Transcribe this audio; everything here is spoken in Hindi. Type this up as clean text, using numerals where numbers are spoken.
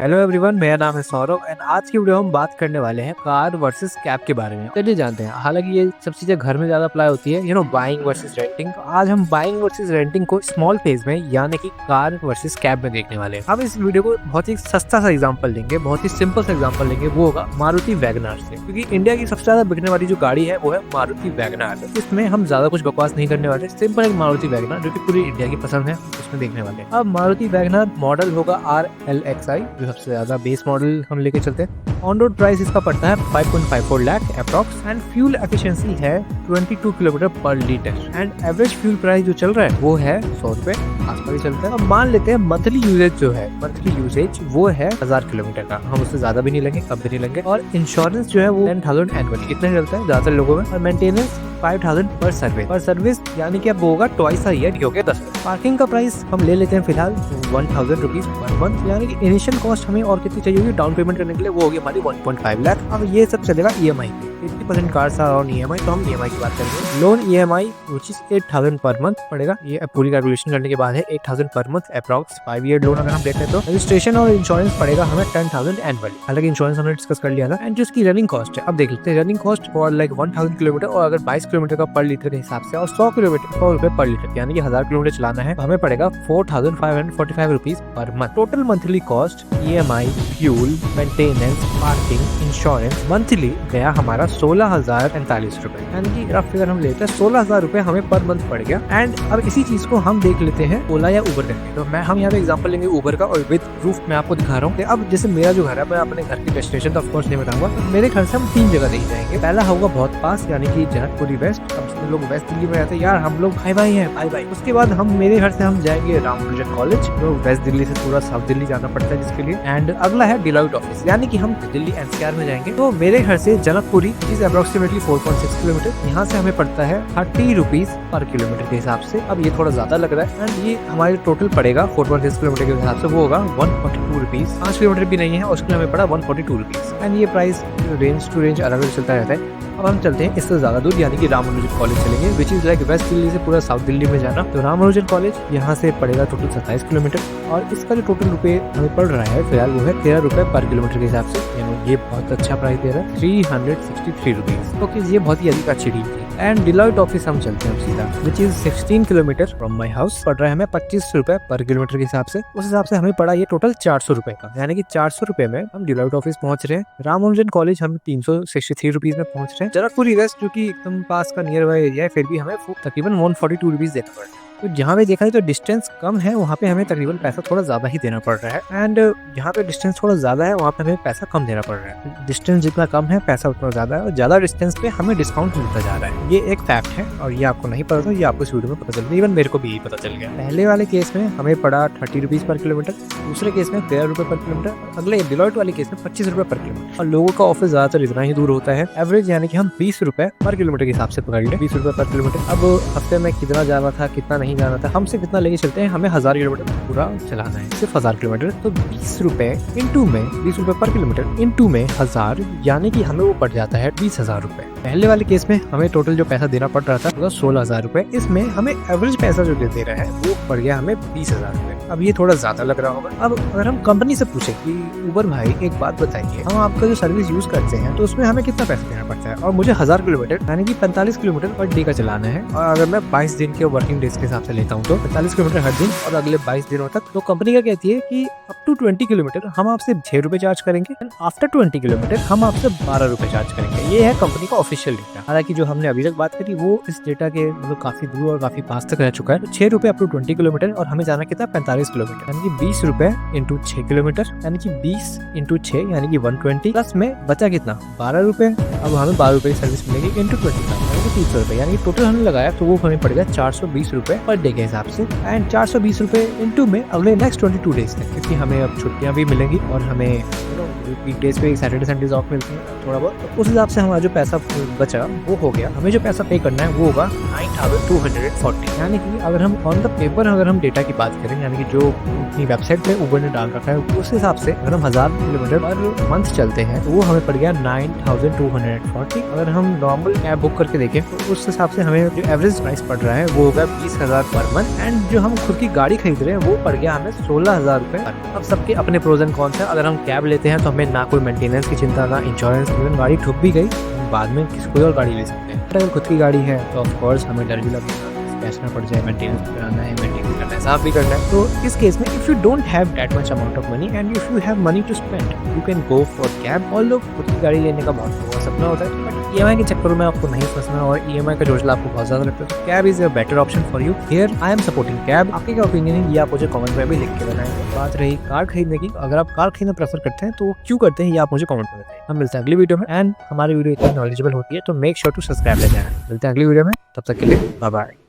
हेलो एवरीवन, मेरा नाम है सौरभ एंड आज की वीडियो हम बात करने वाले हैं कार वर्सेस कैब के बारे में। चलिए जानते हैं। हालांकि ये सब चीजें घर में ज्यादा अप्लाई होती है, बाइंग वर्सेस रेंटिंग। तो आज हम बाइंग वर्सेस रेंटिंग को स्मॉल फेज में यानी कि कार वर्सेस कैब में देखने वाले हैं। हम इस वीडियो को बहुत ही सस्ता सा एग्जांपल लेंगे, बहुत ही सिंपल सा एग्जांपल लेंगे, वो होगा मारुति वैगनआर से। क्योंकि इंडिया की सबसे ज्यादा बिकने वाली जो गाड़ी है वो है मारुति वैगनआर। इसमें हम ज्यादा कुछ बकवास नहीं करने वाले, सिंपल एक मारुति वैगनआर जो कि पूरी इंडिया की पसंद है उसमें देखने वाले। अब मारुति वैगनआर मॉडल होगा RLXi, जो सबसे ज्यादा बेस मॉडल हम लेके चलते हैं। ऑन रोड प्राइस इसका पड़ता है 5.54 lakh approx and fuel efficiency है 22 किलोमीटर पर litre and average fuel price जो चल रहा है वो है 100 रुपए आसपास ही चलता है। अब मान लेते हैं मंथली यूजेज जो है, मंथली यूजेज वो है 1000 किलोमीटर का। हम उससे ज्यादा भी नहीं लेंगे, कम भी नहीं लेंगे। और इंश्योरेंस जो है वो 10,000 एनुअली कितना चलता है ज्यादातर लोगों में। और मेंटेनेंस 5000 पर सर्विस यानी कि अब वो होगा ट्वाइस अ ईयर, हो गया 10। पार्किंग का प्राइस हम ले लेते हैं फिलहाल 1000 रुपीज पर मंथ, यानी कि इनिशियल कॉस्ट हमें और कितनी चाहिए होगी डाउन पेमेंट करने के लिए, वो होगी हमारी 1.5 लाख। अब ये सब चलेगा EMI पे, 80% कार्स आर ऑन EMI, तो हम EMI की बात करेंगे। Loan EMI which is 8000 per month पड़ेगा। ये पूरी कैलकुलेशन करने के बाद है 8000 per month approx 5 year loan अगर हम देख लें तो। रजिस्ट्रेशन और इंश्योरेंस पड़ेगा हमें 10,000 एनुअली। हालांकि इंश्योरेंस हमने डिस्कस कर लिया था। एंड जो इसकी रनिंग कॉस्ट है, अब देख लेते हैं running cost for like 1000 kilometre, और अगर 22 किलोमीटर का पर लीटर के हिसाब से और 100 किलोमीटर 100 रुपए पर लीटर यानी कि 1000 किलोमीटर चलाना है, हमें पड़ेगा 4545 rupees per month. Total monthly cost EMI, fuel, maintenance, parking, insurance monthly गया हमारा 16,045 रुपए, यानी कि रफ फिगर हम लेते हैं 16,000 रुपए हमें पर मंथ पड़ गया। एंड अब इसी चीज को हम देख लेते हैं ओला या उबर करके। तो हम यहाँ पे एग्जांपल लेंगे उबर का, और विद प्रूफ मैं आपको दिखा रहा हूँ। अब जैसे मेरा जो घर है, मैं अपने घर की डेस्टिनेशन तो ऑफ कोर्स नहीं बताऊंगा, मेरे घर से हम 3 जगह नहीं जाएंगे। पहला होगा बहुत पास यानी कि जनकपुरी वेस्ट। अब लोग वेस्ट दिल्ली में रहते हैं, यार हम लोग भाई हैं भाई। उसके बाद हम मेरे घर से हम जाएंगे रामानुजन कॉलेज, जो वेस्ट दिल्ली से पूरा साउथ दिल्ली जाना पड़ता है जिसके लिए। एंड अगला है डिलॉयट ऑफिस, यानी कि हम दिल्ली NCR में जाएंगे। तो मेरे घर से जनकपुरी इज अप्रोक्सीमेटली 4.6 किलोमीटर, यहाँ से हमें पड़ता है 30 रुपीज पर किलोमीटर के हिसाब से। अब ये थोड़ा ज्यादा लग रहा है एंड ये हमारे टोटल पड़ेगा 4.6 किलोमीटर के हिसाब से, वो होगा 142 रुपीज। 5 किलोमीटर भी नहीं है, उसके लिए हमें पड़ा 142 रुपीज। एंड ये प्राइस रेंज टू रेंज अलग अलग चलता रहता है। अब हम चलते हैं इससे ज्यादा दूर, यानी कि रामानुजन कॉलेज चलेंगे, which is like west Delhi से पूरा साउथ दिल्ली में जाना। तो रामानुजन कॉलेज यहाँ से पड़ेगा टोटल 27 किलोमीटर, और इसका जो टोटल रुपए हमें पड़ रहा है फिलहाल वो है 13 रुपए पर किलोमीटर के हिसाब से। ये बहुत अच्छा प्राइस दे रहा है, 363 रुपीज। ओके, ये बहुत ही अधिक अच्छी डील थी। एंड डिलॉयट ऑफिस हम चलते हैं सीधा, which is 16 kilometre from my house. पड़ रहा है हमें 25 रुपए पर किलोमीटर के हिसाब से। उस हिसाब से हमें पड़ा ये टोटल 400 रुपए का, यानी कि 400 रुपए में हम डिलॉयट ऑफिस पहुंच रहे हैं। रामानुजन कॉलेज हम 363 रुपीज में पहुंच रहे हैं। जनकपुरी वेस्ट जो कि एकदम पास का नियर बाय एरिया है, फिर भी हमें तकरीबन 142 रुपीज देना पड़ रहा है। तो जहाँ पे देखा है तो डिस्टेंस कम है, वहाँ पे हमें तकरीबन पैसा थोड़ा ज्यादा ही देना पड़ रहा है। एंड जहाँ पे डिस्टेंस थोड़ा ज्यादा है वहाँ पे हमें पैसा कम देना पड़ रहा है। डिस्टेंस जितना कम है पैसा उतना ज्यादा है, और ज्यादा डिस्टेंस पे हमें डिस्काउंट मिलता जा रहा है। ये एक फैक्ट है और ये आपको नहीं पता था, ये आपको इस वीडियो में पता चल गया। इवन मेरे को भी यही पता चल गया। पहले वाले केस में हमें पड़ा 30 रुपीज पर किलोमीटर, दूसरे केस में 13 रुपए पर किलोमीटर, अगले डिलॉयट वाले केस में 25 रुपए पर किलोमीटर। और लोगों का ऑफिस ज्यादातर इतना ही दूर होता है। एवरेज यानी कि हम 20 रुपए पर किलोमीटर के हिसाब से पकड़ लें, 20 रुपए पर किलोमीटर। अब हफ्ते में कितना जाना था कितना नहीं जाना था, हमसे कितना लेके चलते हैं, हमें 1000 किलोमीटर पूरा चलाना है, सिर्फ 1000 किलोमीटर। तो 20 रुपए इंटू में 20 रुपए पर किलोमीटर इंटू में 1000, यानी कि हमें वो पड़ जाता है 20,000 रुपए। पहले वाले केस में हमें टोटल जो पैसा देना पड़ रहा था वो 16,000 रुपए। इसमें हमें एवरेज पैसा जो दे रहा है वो पड़ गया हमें 20,000 रुपए। अब ये थोड़ा ज्यादा लग रहा होगा। अब अगर हम कंपनी से पूछे कि उबर भाई एक बात बताइए, हम आपका जो सर्विस यूज करते हैं तो उसमें हमें कितना पैसा देना पड़ता है, और मुझे 1000 किलोमीटर यानी कि 45 किलोमीटर पर डे का चलाना है, और अगर मैं 22 दिन के वर्किंग डेज के हिसाब से लेता हूँ तो 45 किलोमीटर हर दिन और अगले 22 दिनों तक। तो कंपनी क्या कहती है कि अप टू 20 किलोमीटर हम आपसे 6 रुपए चार्ज करेंगे, एंड आफ्टर 20 किलोमीटर हम आपसे 12 रुपए चार्ज करेंगे। ये है कंपनी का ऑफिशियल डेटा। हालांकि जो हमने अभी तक बात करी वो इस डेटा के मतलब काफी दूर और काफी पास तक रह चुका है। तो 6 रुपए अप टू 20 किलोमीटर, और हमें जाना कितना 45 किलोमीटर, यानी कि 20 रुपए इंटू 6 किलोमीटर, यानी कि 20 इंटू 6 यानी कि 120, प्लस में बचा कितना 12 रुपए। अब हमें 12 रुपए की सर्विस मिलेगी इंटू 20 यानी कि 300 रुपए, यानी कि टोटल हमने लगाया तो वो हमें पड़ेगा 420 रुपए पर डे के हिसाब से। एंड 420 रुपए इंटू में अगले नेक्स्ट 22 डेज तक, क्योंकि हमें अब छुट्टियां भी मिलेंगी और हमें वीकडेज पे सैटरडे संडेज ऑफ मिलते हैं थोड़ा बहुत। तो उस हिसाब से हमारा जो पैसा बचा वो हो गया, हमें जो पैसा पे करना है वो होगा 9240। यानी कि अगर हम ऑन द पेपर अगर हम डेटा की बात करें, यानी कि जो अपनी वेबसाइट पे उबर ने डाल रखा है उस हिसाब से अगर हम 1000 किलोमीटर पर मंथ चलते हैं तो वो हमें पड़ गया 9240। अगर हम नॉर्मल कैब बुक करके देखें तो उस हिसाब से हमें जो एवरेज प्राइस पड़ रहा है वो होगा 20,000 पर मंथ। एंड जो हम खुद की गाड़ी खरीद रहे हैं वो पड़ गया हमें 16,000 रुपए। अब सबके अपने प्रोज एंड कॉन्स है। अगर हम कैब लेते हैं तो हमें ना कोई मेंटेनेंस की चिंता, ना इंश्योरेंस, इवन गाड़ी ठुक भी गई बाद में कोई और गाड़ी ले सकते हैं। अगर खुद की गाड़ी है तो ऑफ कोर्स हमें डर भी लगेगा, बेचना पड़ जाए, मेंटेनेंस कराना है, मेंटेन करना है, साफ भी करना है। तो इस केस में if you don't have that much amount of money and if you have money to spend, you can go for cab. और लोग खुद की गाड़ी लेने का बहुत सपना होता है, बट ईएमआई के चक्करों में आपको नहीं फंसना और ईएमआई का जोशला आपको बहुत ज्यादा लगता है, तो cab is a better option for you. Here I am supporting cab. आपकी क्या ओपिनियन है ये आप मुझे कमेंट में भी लिख के बताएं। बात रही कार खरीदने की, अगर आप कार खरीदना प्रेफर करते हैं तो क्यों करते हैं ये आप मुझे कमेंट में बताएं। हम मिलते हैं अगली वीडियो में। एंड हमारी वीडियो इतनी नॉलेजेबल होती है तो make sure to subscribe channel. मिलते हैं अगली वीडियो में, तब तक के लिए बाय बाय।